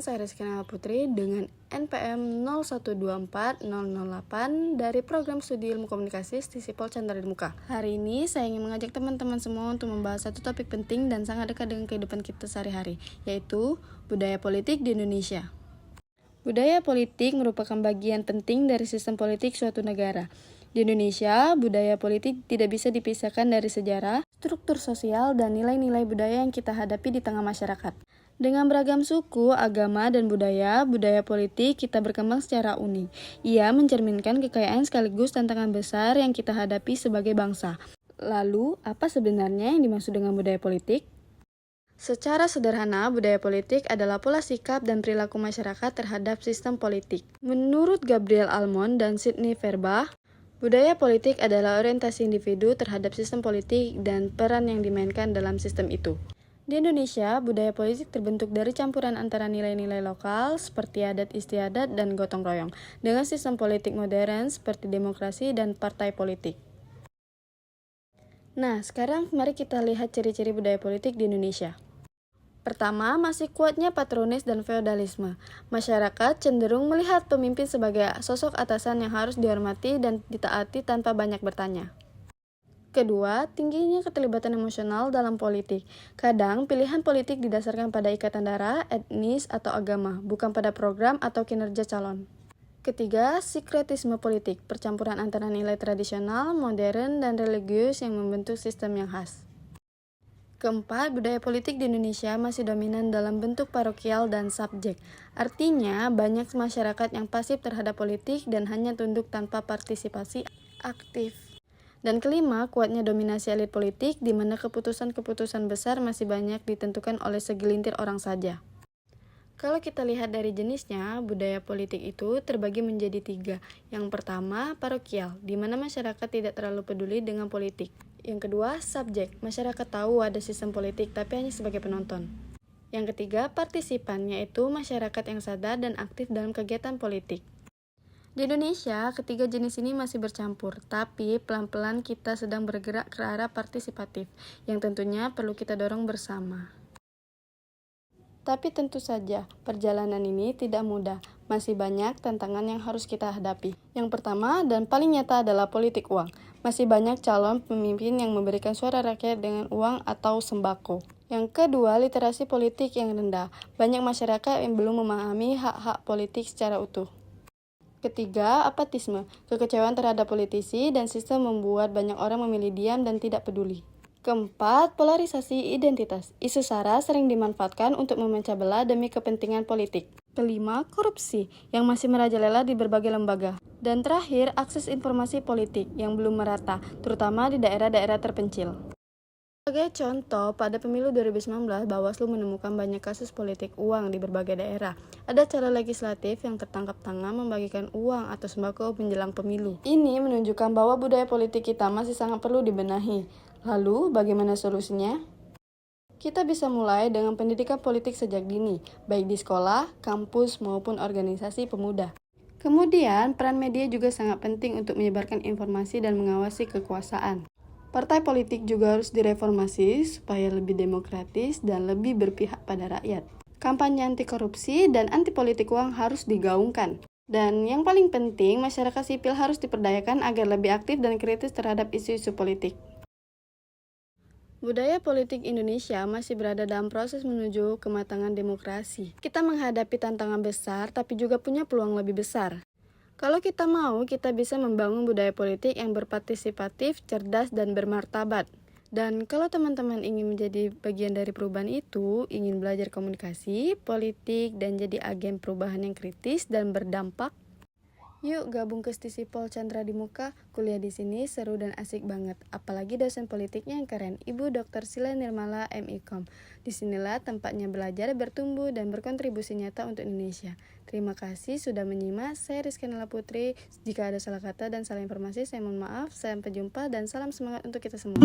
saya Rizky Nala Putri dengan NPM 0124008 dari Program Studi Ilmu Komunikasi Stisipol Chandra di Muka. Hari ini saya ingin mengajak teman-teman semua untuk membahas satu topik penting dan sangat dekat dengan kehidupan kita sehari-hari, yaitu budaya politik di Indonesia. Budaya politik merupakan bagian penting dari sistem politik suatu negara. Di Indonesia, budaya politik tidak bisa dipisahkan dari sejarah, struktur sosial, dan nilai-nilai budaya yang kita hadapi di tengah masyarakat. Dengan beragam suku, agama, dan budaya politik kita berkembang secara unik. Ia mencerminkan kekayaan sekaligus tantangan besar yang kita hadapi sebagai bangsa. Lalu, apa sebenarnya yang dimaksud dengan budaya politik? Secara sederhana, budaya politik adalah pola sikap dan perilaku masyarakat terhadap sistem politik. Menurut Gabriel Almond dan Sidney Verbach, budaya politik adalah orientasi individu terhadap sistem politik dan peran yang dimainkan dalam sistem itu. Di Indonesia, budaya politik terbentuk dari campuran antara nilai-nilai lokal seperti adat istiadat dan gotong royong, dengan sistem politik modern seperti demokrasi dan partai politik. Nah, sekarang mari kita lihat ciri-ciri budaya politik di Indonesia. Pertama, masih kuatnya patronis dan feodalisme. Masyarakat cenderung melihat pemimpin sebagai sosok atasan yang harus dihormati dan ditaati tanpa banyak bertanya. Kedua, tingginya keterlibatan emosional dalam politik. Kadang, pilihan politik didasarkan pada ikatan darah, etnis, atau agama, bukan pada program atau kinerja calon. Ketiga, sinkretisme politik, percampuran antara nilai tradisional, modern, dan religius yang membentuk sistem yang khas. Keempat, budaya politik di Indonesia masih dominan dalam bentuk parokial dan subjek. Artinya, banyak masyarakat yang pasif terhadap politik dan hanya tunduk tanpa partisipasi aktif. Dan kelima, kuatnya dominasi elit politik di mana keputusan-keputusan besar masih banyak ditentukan oleh segelintir orang saja. Kalau kita lihat dari jenisnya, budaya politik itu terbagi menjadi 3. Yang pertama, parokial, di mana masyarakat tidak terlalu peduli dengan politik. Yang kedua, subjek, masyarakat tahu ada sistem politik tapi hanya sebagai penonton. Yang ketiga, partisipan, yaitu masyarakat yang sadar dan aktif dalam kegiatan politik. Di Indonesia, ketiga jenis ini masih bercampur, tapi pelan-pelan kita sedang bergerak ke arah partisipatif, yang tentunya perlu kita dorong bersama. Tapi tentu saja, perjalanan ini tidak mudah, masih banyak tantangan yang harus kita hadapi. Yang pertama dan paling nyata adalah politik uang. Masih banyak calon pemimpin yang memberikan suara rakyat dengan uang atau sembako. Yang kedua, literasi politik yang rendah. Banyak masyarakat yang belum memahami hak-hak politik secara utuh. Ketiga, apatisme, kekecewaan terhadap politisi dan sistem membuat banyak orang memilih diam dan tidak peduli. Keempat, polarisasi identitas. Isu SARA sering dimanfaatkan untuk memecah belah demi kepentingan politik. Kelima, korupsi yang masih merajalela di berbagai lembaga. Dan terakhir, akses informasi politik yang belum merata, terutama di daerah-daerah terpencil. Sebagai contoh, pada pemilu 2019, Bawaslu menemukan banyak kasus politik uang di berbagai daerah. Ada cara legislatif yang tertangkap tangan membagikan uang atau sembako menjelang pemilu. Ini menunjukkan bahwa budaya politik kita masih sangat perlu dibenahi. Lalu, bagaimana solusinya? Kita bisa mulai dengan pendidikan politik sejak dini, baik di sekolah, kampus, maupun organisasi pemuda. Kemudian, peran media juga sangat penting untuk menyebarkan informasi dan mengawasi kekuasaan. Partai politik juga harus direformasi supaya lebih demokratis dan lebih berpihak pada rakyat. Kampanye anti korupsi dan anti politik uang harus digaungkan. Dan yang paling penting, masyarakat sipil harus diperdayakan agar lebih aktif dan kritis terhadap isu-isu politik. Budaya politik Indonesia masih berada dalam proses menuju kematangan demokrasi. Kita menghadapi tantangan besar, tapi juga punya peluang lebih besar. Kalau kita mau, kita bisa membangun budaya politik yang berpartisipatif, cerdas, dan bermartabat. Dan kalau teman-teman ingin menjadi bagian dari perubahan itu, ingin belajar komunikasi, politik, dan jadi agen perubahan yang kritis dan berdampak, yuk gabung ke Stisipol Chandra di Muka. Kuliah di sini seru dan asik banget. Apalagi dosen politiknya yang keren, Ibu Dr. Sila Nirmala MIKOM. Disinilah tempatnya belajar, bertumbuh, dan berkontribusi nyata untuk Indonesia. Terima kasih sudah menyimak. Saya Rizky Nala Putri. Jika ada salah kata dan salah informasi, saya mohon maaf. Sampai jumpa dan salam semangat untuk kita semua.